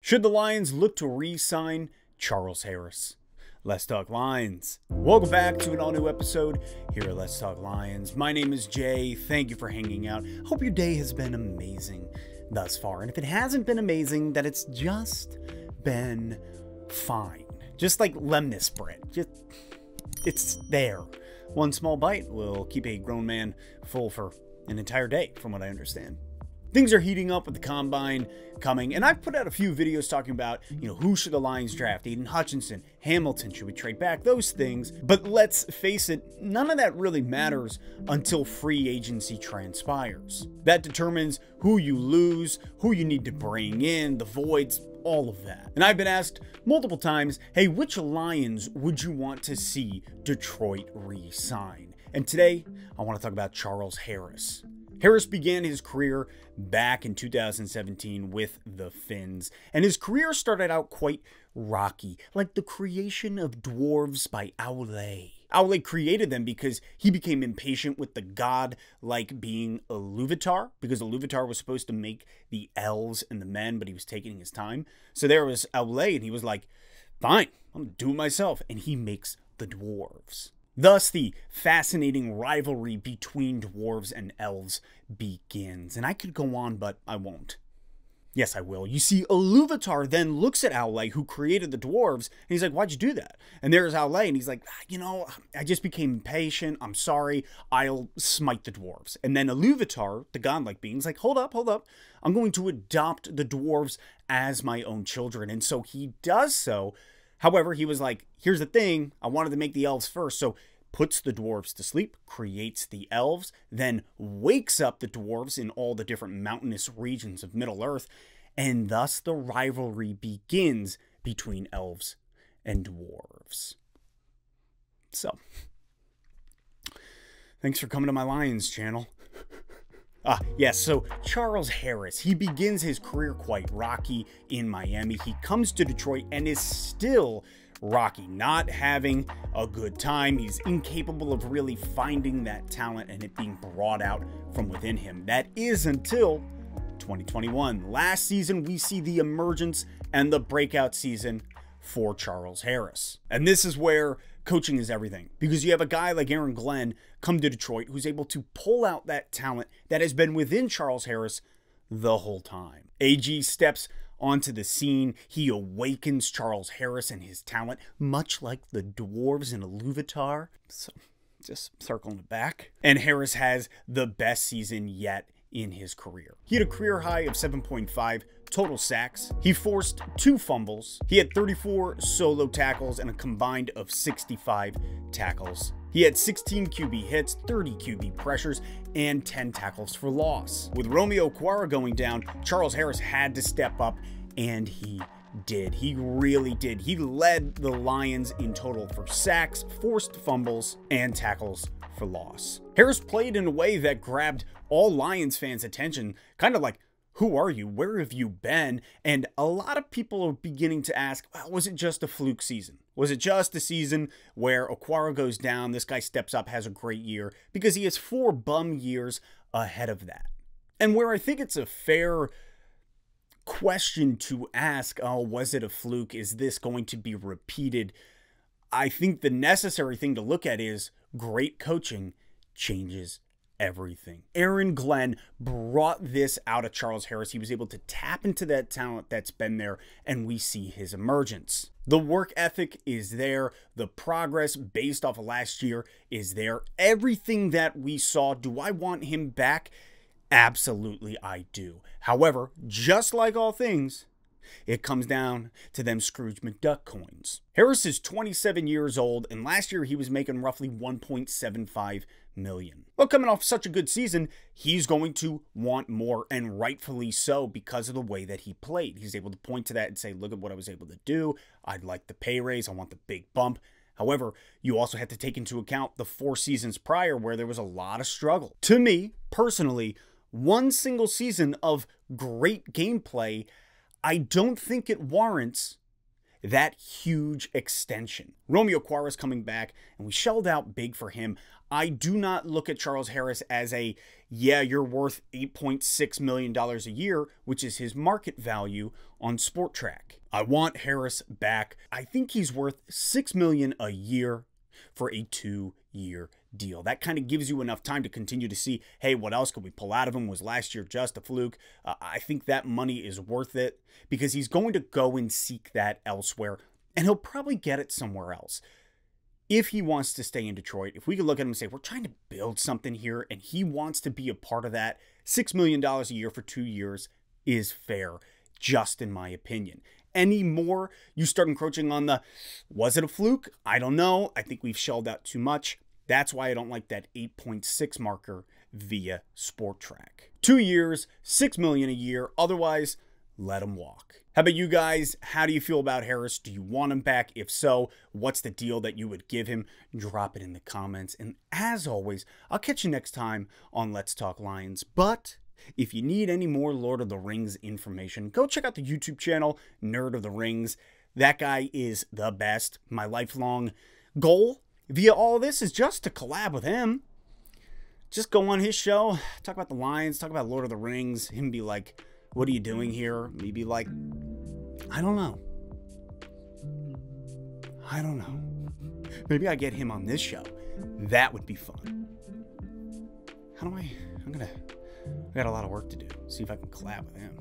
Should the Lions look to re-sign Charles Harris? Let's Talk Lions. Welcome back to an all-new episode here at Let's Talk Lions. My name is Jay. Thank you for hanging out. Hope your day has been amazing thus far. And if it hasn't been amazing, that it's just been fine. Just like lemnis bread. It's there. One small bite will keep a grown man full for an entire day, from what I understand. Things are heating up with the combine coming, and I've put out a few videos talking about, who should the Lions draft? Aiden Hutchinson, Hamilton, should we trade back? Those things. But let's face it, none of that really matters until free agency transpires. That determines who you lose, who you need to bring in, the voids, all of that. And I've been asked multiple times, hey, which Lions would you want to see Detroit re-sign? And today, I want to talk about Charles Harris. Harris began his career back in 2017 with the Finns, and his career started out quite rocky, like the creation of dwarves by Aule. Aule created them because he became impatient with the god-like being Iluvatar, because Iluvatar was supposed to make the elves and the men, but he was taking his time. So there was Aule, and he was like, fine, I'm gonna do it myself, and he makes the dwarves. Thus, the fascinating rivalry between dwarves and elves begins. And I could go on, but I won't. Yes, I will. You see, Iluvatar then looks at Aule, who created the dwarves, and he's like, why'd you do that? And there's Aule, and he's like, I just became impatient. I'm sorry. I'll smite the dwarves. And then Iluvatar, the godlike being, is like, hold up. I'm going to adopt the dwarves as my own children. And so he does so. However, he was like, here's the thing, I wanted to make the elves first, so puts the dwarves to sleep, creates the elves, then wakes up the dwarves in all the different mountainous regions of Middle-earth, and thus the rivalry begins between elves and dwarves. So, thanks for coming to my Lions channel. Yes, so Charles Harris, he begins his career quite rocky in Miami. He comes to Detroit and is still rocky, not having a good time. He's incapable of really finding that talent and it being brought out from within him. That is until 2021. Last season, we see the emergence and the breakout season for Charles Harris. And this is where coaching is everything, because you have a guy like Aaron Glenn come to Detroit who's able to pull out that talent that has been within Charles Harris the whole time. AG steps onto the scene. He awakens Charles Harris and his talent, much like the dwarves in Iluvatar. So just circling it back. And Harris has the best season yet in his career. He had a career high of 7.5 total sacks. He forced 2 fumbles. He had 34 solo tackles and a combined of 65 tackles. He had 16 QB hits, 30 QB pressures, and 10 tackles for loss. With Romeo Okwara going down, Charles Harris had to step up, and he did. He really did. He led the Lions in total for sacks, forced fumbles, and tackles for loss. Harris played in a way that grabbed all Lions fans' attention, kind of like, who are you? Where have you been? And a lot of people are beginning to ask, well, was it just a fluke season? Was it just a season where Okwara goes down, this guy steps up, has a great year? Because he has 4 bum years ahead of that. And where I think it's a fair question to ask, oh, was it a fluke? Is this going to be repeated? I think the necessary thing to look at is great coaching changes everything. Aaron Glenn brought this out of Charles Harris. He was able to tap into that talent that's been there, and we see his emergence. The work ethic is there. The progress based off of last year is there. Everything that we saw, do I want him back? Absolutely, I do. However, just like all things, it comes down to them Scrooge McDuck coins. Harris is 27 years old, and last year he was making roughly $1.75 million. Well, coming off such a good season, he's going to want more, and rightfully so, because of the way that he played. He's able to point to that and say, look at what I was able to do. I'd like the pay raise. I want the big bump. However, you also have to take into account the 4 seasons prior where there was a lot of struggle. To me, personally, one single season of great gameplay, I don't think it warrants that huge extension. Romeo Quarez coming back, and we shelled out big for him. I do not look at Charles Harris as a, yeah, you're worth $8.6 million a year, which is his market value on Sport Track. I want Harris back. I think he's worth $6 million a year for a 2-year deal. That kind of gives you enough time to continue to see, hey, what else could we pull out of him? Was last year just a fluke? I think that money is worth it because he's going to go and seek that elsewhere, and he'll probably get it somewhere else. If he wants to stay in Detroit, if we could look at him and say, we're trying to build something here, and he wants to be a part of that, $6 million a year for 2 years is fair, just in my opinion. Any more, you start encroaching on the, was it a fluke? I don't know. I think we've shelled out too much. That's why I don't like that 8.6 marker via Sport Track. 2 years, $6 million a year. Otherwise, let him walk. How about you guys? How do you feel about Harris? Do you want him back? If so, what's the deal that you would give him? Drop it in the comments. And as always, I'll catch you next time on Let's Talk Lions. But if you need any more Lord of the Rings information, go check out the YouTube channel, Nerd of the Rings. That guy is the best. My lifelong goal via all this is just to collab with him. Just go on his show, talk about the Lions, talk about Lord of the Rings, him be like, what are you doing here? Me be like, I don't know. I don't know. Maybe I get him on this show. That would be fun. I got a lot of work to do. See if I can collab with him.